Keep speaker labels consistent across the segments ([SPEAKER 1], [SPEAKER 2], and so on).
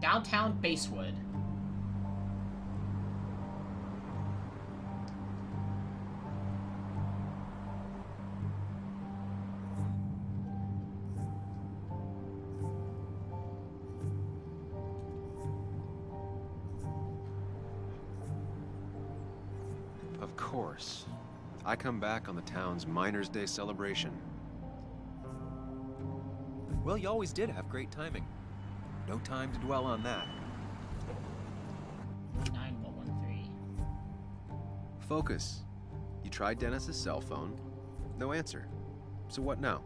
[SPEAKER 1] Downtown Basewood.
[SPEAKER 2] Of course. I come back on the town's Miners' Day celebration. Well, you always did have great timing. No time to dwell on that.
[SPEAKER 1] 9113.
[SPEAKER 2] Focus. You tried Dennis's cell phone. No answer. So what now?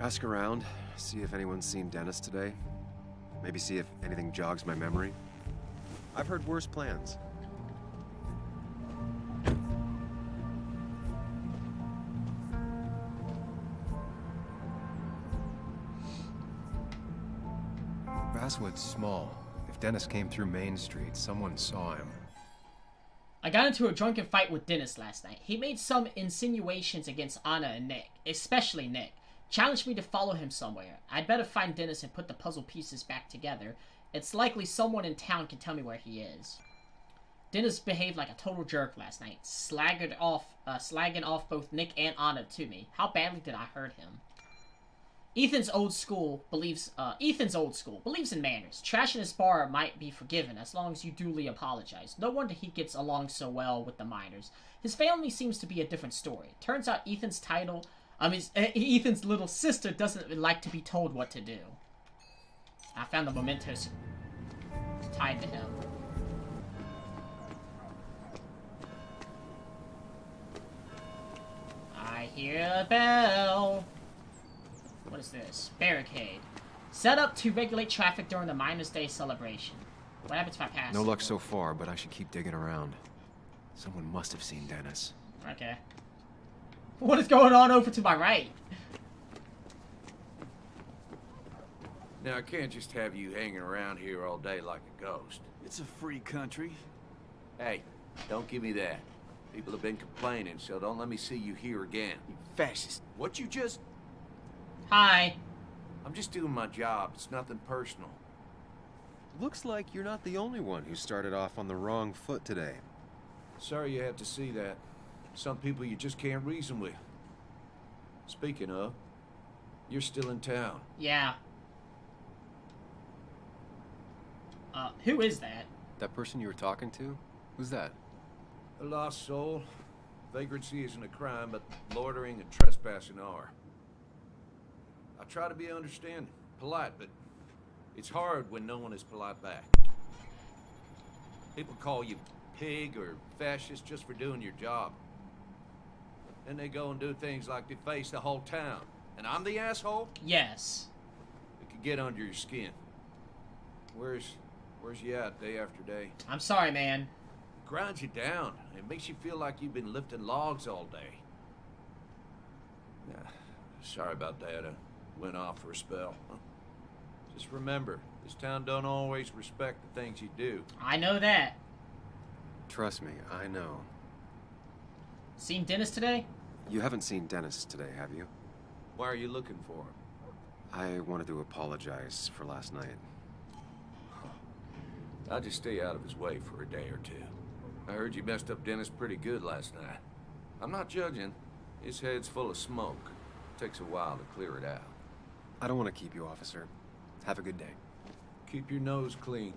[SPEAKER 2] Ask around, see if anyone's seen Dennis today. Maybe see if anything jogs my memory. I've heard worse plans. Basswood's small. If Dennis came through Main Street, someone saw him.
[SPEAKER 1] I got into a drunken fight with Dennis last night. He made some insinuations against Anna and Nick, especially Nick. Challenged me to follow him somewhere. I'd better find Dennis and put the puzzle pieces back together. It's likely someone in town can tell me where he is. Dennis behaved like a total jerk last night, slagging off both Nick and Anna to me. How badly did I hurt him? Ethan's old school believes in manners. Trash in his bar might be forgiven as long as you duly apologize. No wonder he gets along so well with the miners. His family seems to be a different story. Turns out Ethan's little sister doesn't like to be told what to do. I found the mementos tied to him. I hear a bell. What is this? Barricade. Set up to regulate traffic during the Miners' Day celebration. What happens if I pass?
[SPEAKER 2] No luck so far, but I should keep digging around. Someone must have seen Dennis.
[SPEAKER 1] Okay. What is going on over to my right?
[SPEAKER 3] Now, I can't just have you hanging around here all day like a ghost.
[SPEAKER 4] It's a free country.
[SPEAKER 3] Hey, don't give me that. People have been complaining, so don't let me see you here again.
[SPEAKER 4] You fascist. What you just...
[SPEAKER 1] Hi.
[SPEAKER 3] I'm just doing my job. It's nothing personal.
[SPEAKER 2] Looks like you're not the only one who started off on the wrong foot today.
[SPEAKER 3] Sorry you had to see that. Some people you just can't reason with. Speaking of, you're still in town.
[SPEAKER 1] Yeah. Who is that?
[SPEAKER 2] That person you were talking to? Who's that?
[SPEAKER 3] A lost soul. Vagrancy isn't a crime, but loitering and trespassing are. I try to be understanding, polite, but it's hard when no one is polite back. People call you pig or fascist just for doing your job. Then they go and do things like deface the whole town. And I'm the asshole?
[SPEAKER 1] Yes.
[SPEAKER 3] It could get under your skin. Where's you at day after day?
[SPEAKER 1] I'm sorry, man.
[SPEAKER 3] It grinds you down. It makes you feel like you've been lifting logs all day. Yeah, sorry about that. I went off for a spell. Just remember, this town don't always respect the things you do.
[SPEAKER 1] I know that.
[SPEAKER 2] Trust me, I know.
[SPEAKER 1] Seen Dennis today?
[SPEAKER 2] You haven't seen Dennis today, have you?
[SPEAKER 3] Why are you looking for him?
[SPEAKER 2] I wanted to apologize for last night.
[SPEAKER 3] I'll just stay out of his way for a day or two. I heard you messed up Dennis pretty good last night. I'm not judging. His head's full of smoke. Takes a while to clear it out.
[SPEAKER 2] I don't want to keep you, officer. Have a good day.
[SPEAKER 3] Keep your nose clean.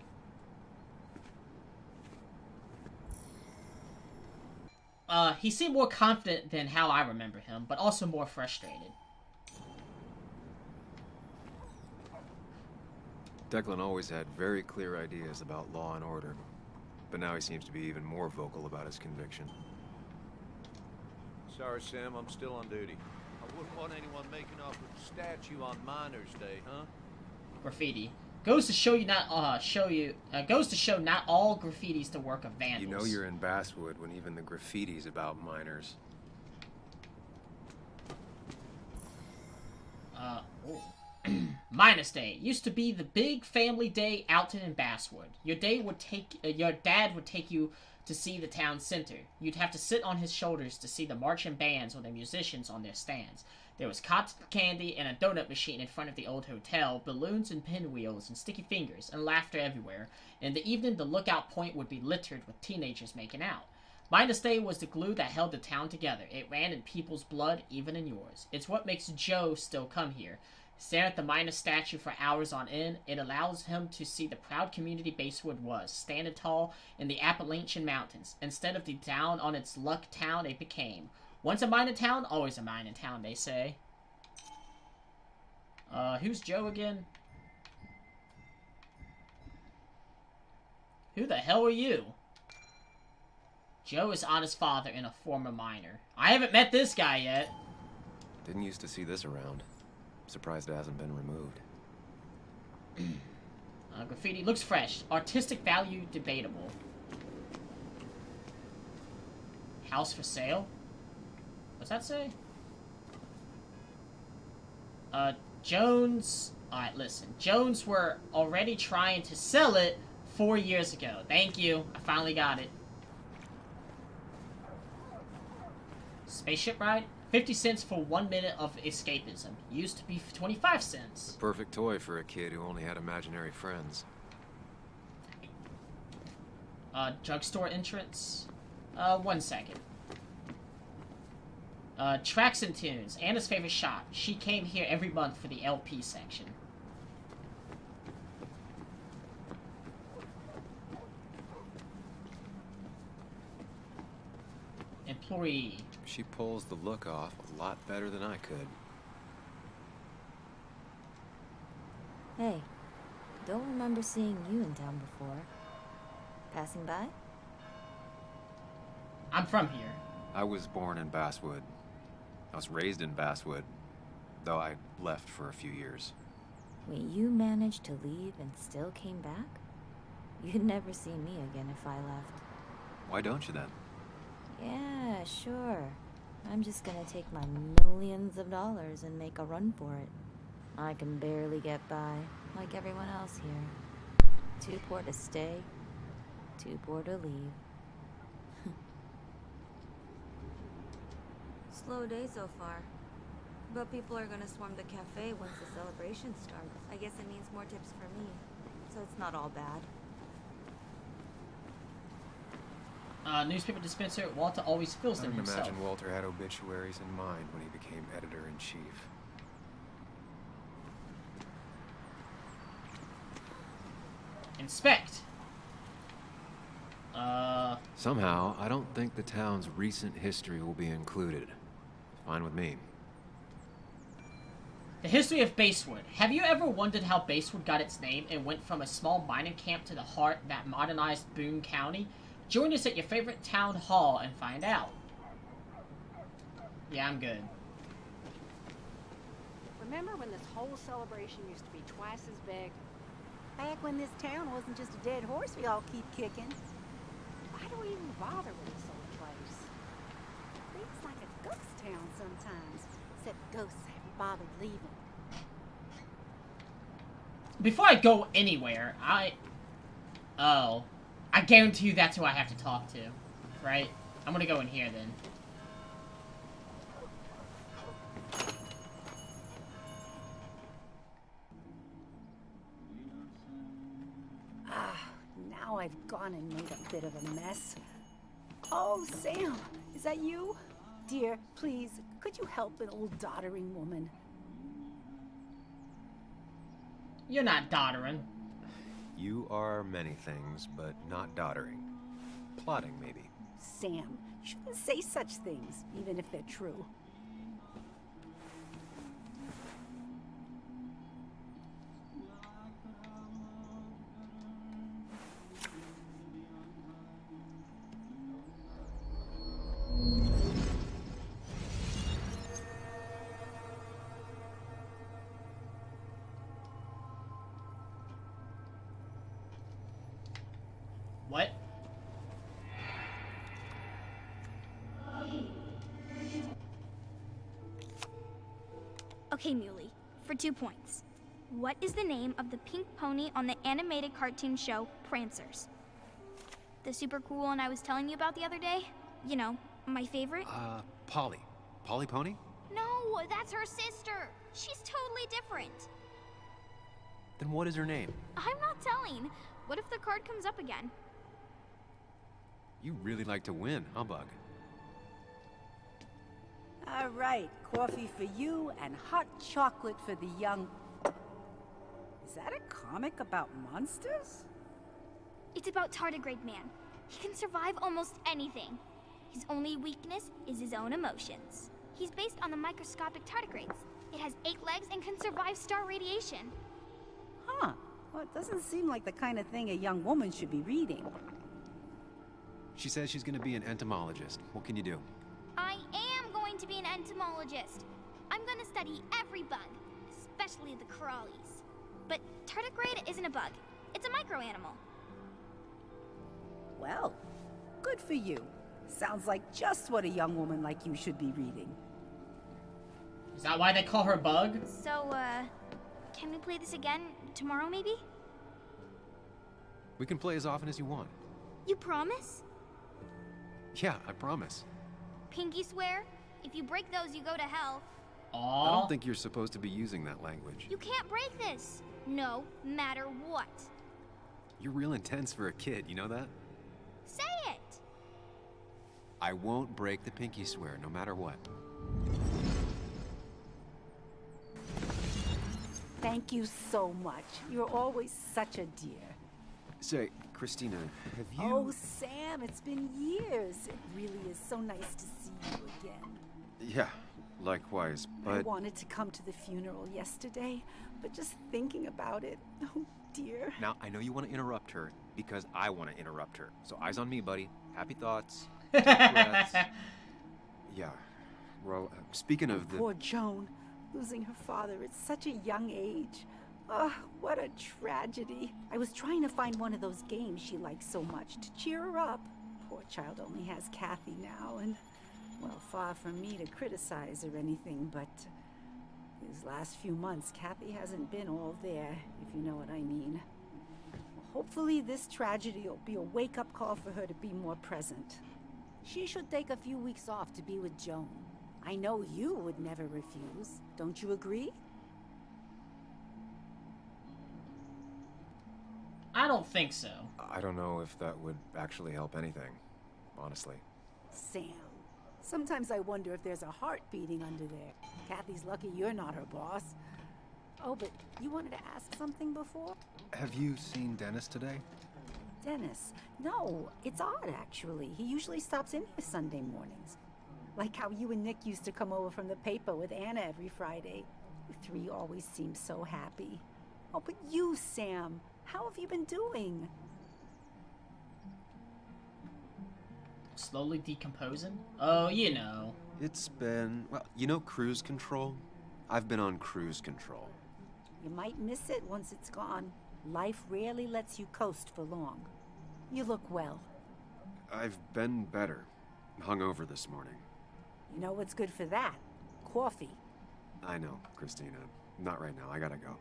[SPEAKER 1] He seemed more confident than how I remember him, but also more frustrated.
[SPEAKER 2] Declan always had very clear ideas about law and order, but now he seems to be even more vocal about his conviction.
[SPEAKER 3] Sorry, Sam, I'm still on duty. I wouldn't want anyone making off with a statue on Miners' Day, huh?
[SPEAKER 1] Graffiti. Goes to show not all graffiti's the work of vandals.
[SPEAKER 2] You know you're in Basswood when even the graffiti's about miners.
[SPEAKER 1] Minus Day used to be the big family day out in Basswood. Your dad would take you to see the town center. You'd have to sit on his shoulders to see the marching bands or the musicians on their stands. There was cotton candy and a donut machine in front of the old hotel, balloons and pinwheels and sticky fingers, and laughter everywhere. In the evening, the lookout point would be littered with teenagers making out. Midas Day was the glue that held the town together. It ran in people's blood, even in yours. It's what makes Joe still come here. Stare at the Midas statue for hours on end. It allows him to see the proud community Basewood was, standing tall in the Appalachian Mountains, instead of the down on its luck town it became. Once a mining town, always a mining town, they say. Who's Joe again? Who the hell are you? Joe is Anna's father and a former miner. I haven't met this guy yet.
[SPEAKER 2] Didn't used to see this around. Surprised it hasn't been removed.
[SPEAKER 1] Graffiti looks fresh. Artistic value debatable. House for sale? What's that say? Jones... Alright, listen. Jones were already trying to sell it 4 years ago. Thank you. I finally got it. Spaceship ride? 50 cents for 1 minute of escapism. Used to be 25 cents.
[SPEAKER 2] Perfect toy for a kid who only had imaginary friends.
[SPEAKER 1] Drugstore entrance? 1 second. Tracks and Tunes. Anna's favorite shop. She came here every month for the LP section. Employee.
[SPEAKER 2] She pulls the look off a lot better than I could.
[SPEAKER 5] Hey, don't remember seeing you in town before. Passing by?
[SPEAKER 1] I'm from here.
[SPEAKER 2] I was born in Basswood. I was raised in Basswood, though I left for a few years.
[SPEAKER 5] Wait, you managed to leave and still came back? You'd never see me again if I left.
[SPEAKER 2] Why don't you then?
[SPEAKER 5] Yeah, sure. I'm just gonna take my millions of dollars and make a run for it. I can barely get by, like everyone else here. Too poor to stay, too poor to leave.
[SPEAKER 6] Slow day so far. But people are gonna swarm the cafe once the celebration starts. I guess it means more tips for me. So it's not all bad.
[SPEAKER 1] Newspaper dispenser. Walter always fills
[SPEAKER 2] I
[SPEAKER 1] them
[SPEAKER 2] can
[SPEAKER 1] himself.
[SPEAKER 2] imagine Walter had obituaries in mind when he became editor-in-chief.
[SPEAKER 1] Inspect.
[SPEAKER 2] Somehow, I don't think the town's recent history will be included. Fine with me.
[SPEAKER 1] The history of Basewood. Have you ever wondered how Basewood got its name and went from a small mining camp to the heart that modernized Boone County? Join us at your favorite town hall and find out. Yeah, I'm good.
[SPEAKER 7] Remember when this whole celebration used to be twice as big? Back when this town wasn't just a dead horse we all keep kicking. Why do we even bother with this old place? Feels like a ghost town sometimes, except ghosts haven't bothered leaving.
[SPEAKER 1] Before I go anywhere, Oh. I guarantee you that's who I have to talk to. Right? I'm gonna go in here then.
[SPEAKER 7] Now I've gone and made a bit of a mess. Oh, Sam, is that you? Dear, please, could you help an old doddering woman?
[SPEAKER 1] You're not doddering.
[SPEAKER 2] You are many things, but not doddering. Plotting, maybe.
[SPEAKER 7] Sam, you shouldn't say such things, even if they're true.
[SPEAKER 1] What?
[SPEAKER 8] Okay, Muley, for 2 points. What is the name of the pink pony on the animated cartoon show Prancers? The super cool one I was telling you about the other day? You know, my favorite?
[SPEAKER 2] Polly. Polly Pony?
[SPEAKER 8] No, that's her sister. She's totally different.
[SPEAKER 2] Then what is her name?
[SPEAKER 8] I'm not telling. What if the card comes up again?
[SPEAKER 2] You really like to win, humbug.
[SPEAKER 7] All right, coffee for you and hot chocolate for the young... Is that a comic about monsters?
[SPEAKER 8] It's about Tardigrade Man. He can survive almost anything. His only weakness is his own emotions. He's based on the microscopic tardigrades. It has 8 legs and can survive star radiation.
[SPEAKER 7] Huh. Well, it doesn't seem like the kind of thing a young woman should be reading.
[SPEAKER 2] She says she's gonna be an entomologist. What can you do?
[SPEAKER 8] I am going to be an entomologist. I'm going to study every bug, especially the crawlies. But tardigrade isn't a bug. It's a microanimal.
[SPEAKER 7] Well, good for you. Sounds like just what a young woman like you should be reading.
[SPEAKER 1] Is that why they call her Bug?
[SPEAKER 8] So, can we play this again tomorrow, maybe?
[SPEAKER 2] We can play as often as you want.
[SPEAKER 8] You promise?
[SPEAKER 2] Yeah, I promise.
[SPEAKER 8] Pinky swear? If you break those, you go to hell.
[SPEAKER 2] I
[SPEAKER 1] Aww.
[SPEAKER 2] don't think you're supposed to be using that language.
[SPEAKER 8] You can't break this. No matter what.
[SPEAKER 2] You're real intense for a kid, you know that?
[SPEAKER 8] Say it.
[SPEAKER 2] I won't break the pinky swear, no matter what.
[SPEAKER 7] Thank you so much. You're always such a dear.
[SPEAKER 2] Say, Christina, have you...
[SPEAKER 7] Oh, Sam, it's been years. It really is so nice to see you again.
[SPEAKER 2] Yeah, likewise,
[SPEAKER 7] I
[SPEAKER 2] but...
[SPEAKER 7] wanted to come to the funeral yesterday, but just thinking about it, oh dear.
[SPEAKER 2] Now, I know you want to interrupt her, because I want to interrupt her. So eyes on me, buddy. Happy thoughts. Deep breaths. Yeah. Well, speaking of the...
[SPEAKER 7] Poor Joan, losing her father at such a young age. Oh, what a tragedy. I was trying to find one of those games she likes so much to cheer her up. Poor child only has Kathy now, and, well, far from me to criticize or anything, but these last few months, Kathy hasn't been all there, if you know what I mean. Hopefully this tragedy will be a wake-up call for her to be more present. She should take a few weeks off to be with Joan. I know you would never refuse. Don't you agree?
[SPEAKER 1] I don't think so.
[SPEAKER 2] I don't know if that would actually help anything, honestly.
[SPEAKER 7] Sam, sometimes I wonder if there's a heart beating under there. Kathy's lucky you're not her boss. Oh, but you wanted to ask something before?
[SPEAKER 2] Have you seen Dennis today?
[SPEAKER 7] Dennis? No, it's odd, actually. He usually stops in here Sunday mornings. Like how you and Nick used to come over from the paper with Anna every Friday. You three always seem so happy. Oh, but you, Sam, how have you been doing?
[SPEAKER 1] Slowly decomposing? Oh, you know.
[SPEAKER 2] It's been... well, you know cruise control? I've been on cruise control.
[SPEAKER 7] You might miss it once it's gone. Life rarely lets you coast for long. You look well.
[SPEAKER 2] I've been better. Hungover this morning.
[SPEAKER 7] You know what's good for that? Coffee.
[SPEAKER 2] I know, Christina. Not right now. I gotta go.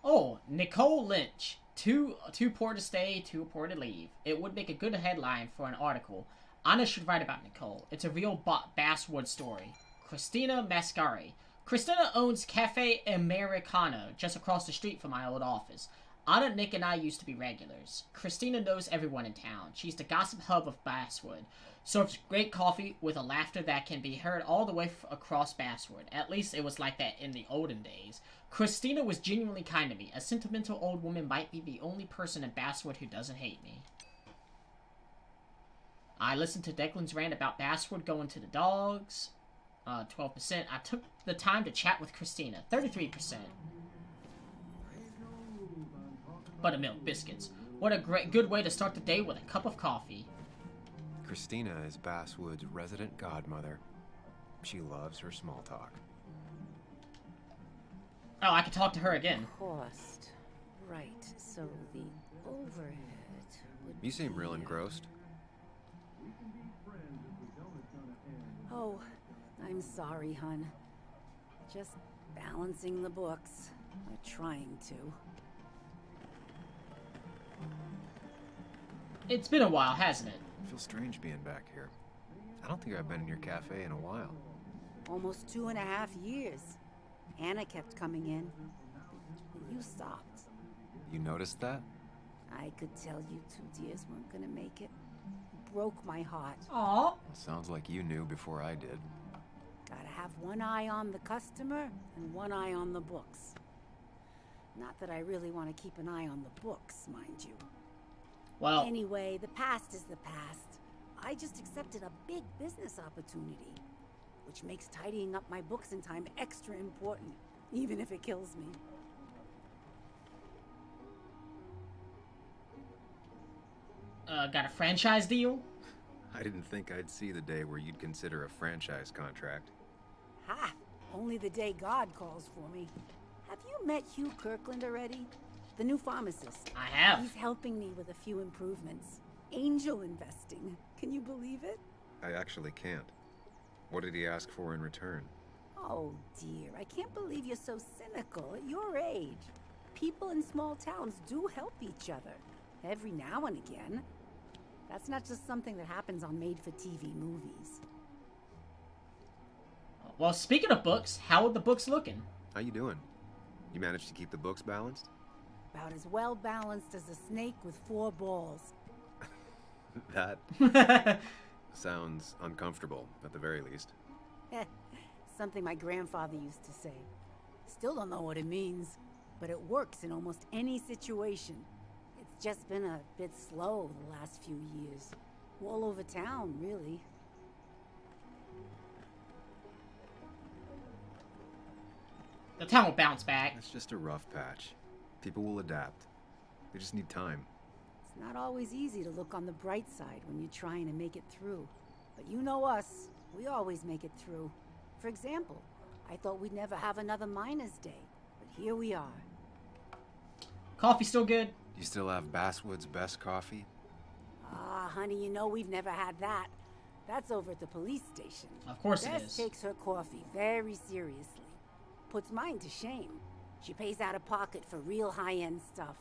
[SPEAKER 1] Oh, Nicole Lynch. Too poor to stay, too poor to leave. It would make a good headline for an article. Anna should write about Nicole. It's a real Basswood story. Christina Mascari. Christina owns Cafe Americano just across the street from my old office. Anna, Nick, and I used to be regulars. Christina knows everyone in town. She's the gossip hub of Basswood. Serves great coffee with a laughter that can be heard all the way across Basswood. At least it was like that in the olden days. Christina was genuinely kind to me. A sentimental old woman might be the only person in Basswood who doesn't hate me. I listened to Declan's rant about Basswood going to the dogs. 12%. I took the time to chat with Christina. 33%. Buttermilk biscuits. What a good way to start the day with a cup of coffee.
[SPEAKER 2] Christina is Basswood's resident godmother. She loves her small talk.
[SPEAKER 1] Oh, I could talk to her again.
[SPEAKER 7] Cost. Right, so the overhead would
[SPEAKER 2] You seem
[SPEAKER 7] be,
[SPEAKER 2] real engrossed.
[SPEAKER 7] Oh, I'm sorry, hun. Just balancing the books. Or trying to.
[SPEAKER 1] It's been a while, hasn't it?
[SPEAKER 2] It feels strange being back here. I don't think I've been in your cafe in a while.
[SPEAKER 7] Almost 2.5 years. Anna kept coming in. But you stopped.
[SPEAKER 2] You noticed that?
[SPEAKER 7] I could tell you two dears weren't gonna make it. Broke my heart.
[SPEAKER 1] Aw.
[SPEAKER 2] Well, sounds like you knew before I did.
[SPEAKER 7] Gotta have one eye on the customer and one eye on the books. Not that I really want to keep an eye on the books, mind you.
[SPEAKER 1] Well,
[SPEAKER 7] Anyway, the past is the past. I just accepted a big business opportunity, which makes tidying up my books in time extra important, even if it kills me.
[SPEAKER 1] got a franchise deal?
[SPEAKER 2] I didn't think I'd see the day where you'd consider a franchise contract.
[SPEAKER 7] Ha! Only the day God calls for me. Have you met Hugh Kirkland already? The new pharmacist.
[SPEAKER 1] I have.
[SPEAKER 7] He's helping me with a few improvements. Angel investing. Can you believe it?
[SPEAKER 2] I actually can't. What did he ask for in return?
[SPEAKER 7] Oh dear, I can't believe you're so cynical at your age. People in small towns do help each other. Every now and again. That's not just something that happens on made-for-TV movies.
[SPEAKER 1] Well, speaking of books, how are the books looking?
[SPEAKER 2] How you doing? You managed to keep the books balanced?
[SPEAKER 7] About as well balanced as a snake with 4 balls.
[SPEAKER 2] That sounds uncomfortable, at the very least.
[SPEAKER 7] Something my grandfather used to say. Still don't know what it means, but it works in almost any situation. It's just been a bit slow the last few years. All over town, really.
[SPEAKER 1] The town will bounce back.
[SPEAKER 2] It's just a rough patch. People will adapt. They just need time.
[SPEAKER 7] It's not always easy to look on the bright side when you're trying to make it through. But you know us, we always make it through. For example, I thought we'd never have another Miners' Day, but here we are.
[SPEAKER 1] Coffee still good?
[SPEAKER 2] You still have Basswood's best coffee?
[SPEAKER 7] Ah, honey, you know we've never had that. That's over at the police station.
[SPEAKER 1] Of course it
[SPEAKER 7] Bess
[SPEAKER 1] is.
[SPEAKER 7] takes her coffee very seriously. Puts mine to shame. She pays out of pocket for real high-end stuff.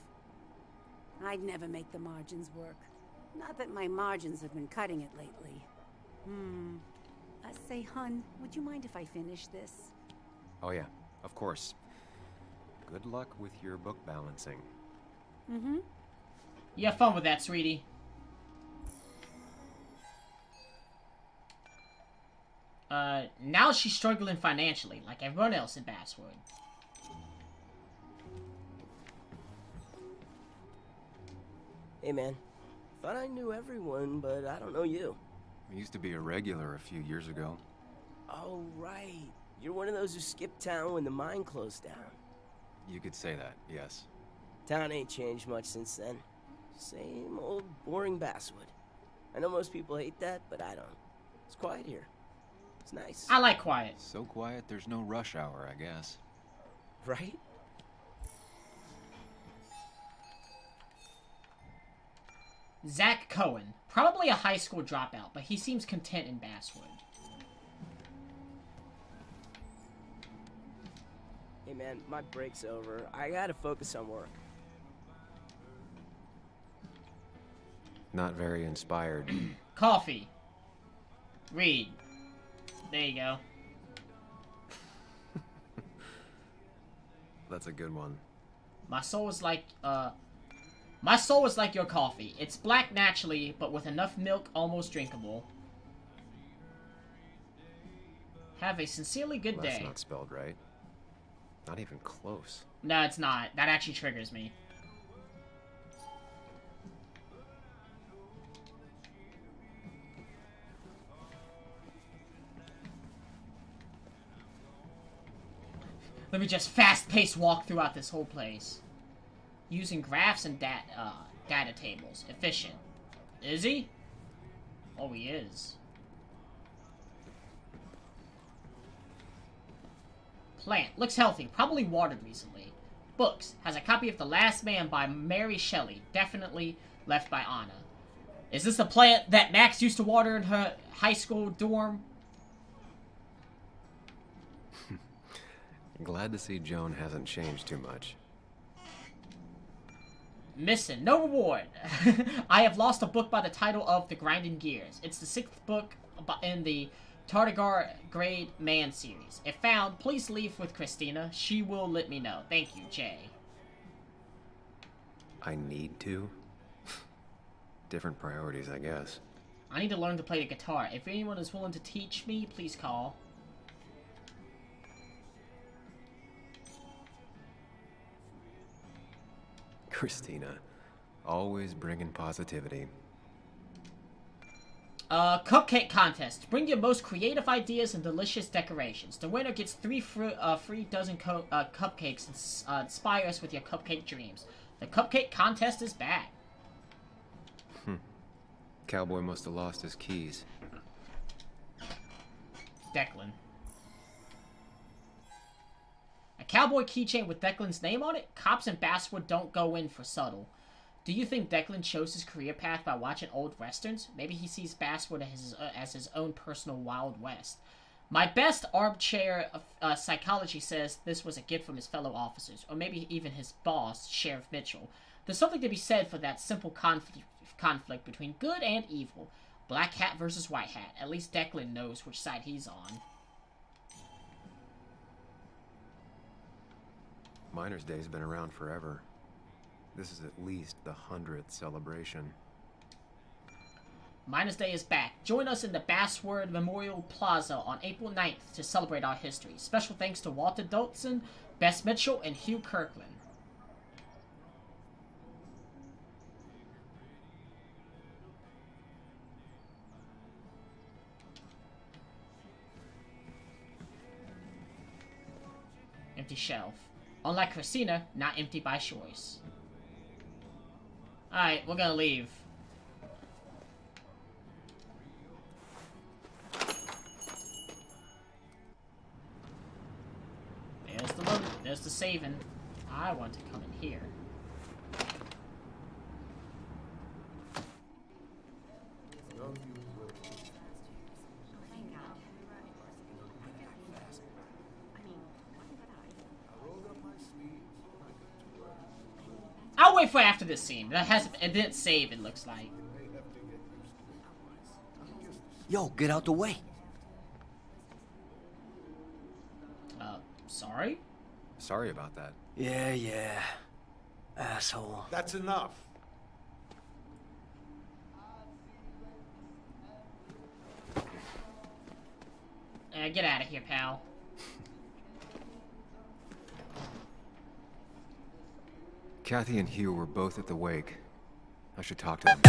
[SPEAKER 7] I'd never make the margins work. Not that my margins have been cutting it lately. Say, hun, would you mind if I finish this?
[SPEAKER 2] Oh yeah, of course. Good luck with your book balancing.
[SPEAKER 7] Mm-hmm.
[SPEAKER 1] You have fun with that, sweetie. Now she's struggling financially, like everyone else in Basswood.
[SPEAKER 9] Hey man, thought I knew everyone, but I don't know you.
[SPEAKER 2] I used to be a regular a few years ago.
[SPEAKER 9] Oh right, you're one of those who skipped town when the mine closed down.
[SPEAKER 2] You could say that, yes.
[SPEAKER 9] Town ain't changed much since then. Same old boring Basswood. I know most people hate that, but I don't. It's quiet here. It's nice.
[SPEAKER 1] I like quiet.
[SPEAKER 2] So quiet there's no rush hour, I guess.
[SPEAKER 9] Right?
[SPEAKER 1] Zach Cohen. Probably a high school dropout, but he seems content in Basswood.
[SPEAKER 9] Hey man, my break's over. I gotta focus on work.
[SPEAKER 2] Not very inspired.
[SPEAKER 1] Coffee. Read. There you go.
[SPEAKER 2] That's a good one.
[SPEAKER 1] My soul is like your coffee. It's black naturally, but with enough milk, almost drinkable. Have a sincerely good
[SPEAKER 2] That's
[SPEAKER 1] day.
[SPEAKER 2] not spelled right. Not even close.
[SPEAKER 1] No, it's not. That actually triggers me. Let me just fast-paced walk throughout this whole place. Using graphs and data tables. Efficient. Is he? Oh, he is. Plant. Looks healthy. Probably watered recently. Books. Has a copy of The Last Man by Mary Shelley. Definitely left by Anna. Is this the plant that Max used to water in her high school dorm?
[SPEAKER 2] Glad to see Joan hasn't changed too much.
[SPEAKER 1] Missing. No reward. I have lost a book by the title of The Grinding Gears. It's the 6th book in the Tardigrade Man series. If found, please leave with Christina. She will let me know. Thank you, Jay.
[SPEAKER 2] I need to? Different priorities, I guess.
[SPEAKER 1] I need to learn to play the guitar. If anyone is willing to teach me, please call.
[SPEAKER 2] Christina, always bringing positivity.
[SPEAKER 1] Cupcake contest. Bring your most creative ideas and delicious decorations. The winner gets free dozen cupcakes and inspire us with your cupcake dreams. The cupcake contest is back.
[SPEAKER 2] Cowboy must have lost his keys.
[SPEAKER 1] Declan. A cowboy keychain with Declan's name on it? Cops in Basswood don't go in for subtle. Do you think Declan chose his career path by watching old westerns? Maybe he sees Basswood as his own personal Wild West. My best armchair psychology says this was a gift from his fellow officers, or maybe even his boss, Sheriff Mitchell. There's something to be said for that simple conflict between good and evil. Black hat versus white hat. At least Declan knows which side he's on.
[SPEAKER 2] Miner's Day's been around forever. This is at least the 100th celebration.
[SPEAKER 1] Miners Day is back. Join us in the Basswood Memorial Plaza on April 9th to celebrate our history. Special thanks to Walter Dolson, Bess Mitchell, and Hugh Kirkland. Empty shelf. Unlike Christina, not empty by choice. Alright, we're gonna leave. There's the load. There's the saving. I want to come in here. I'll wait for after this scene. It didn't save, it looks like.
[SPEAKER 4] Yo, get out the way.
[SPEAKER 1] Sorry?
[SPEAKER 2] Sorry about that.
[SPEAKER 4] Yeah. Asshole.
[SPEAKER 3] That's enough.
[SPEAKER 1] Get out of here, pal.
[SPEAKER 2] Kathy and Hugh were both at the wake. I should talk to them.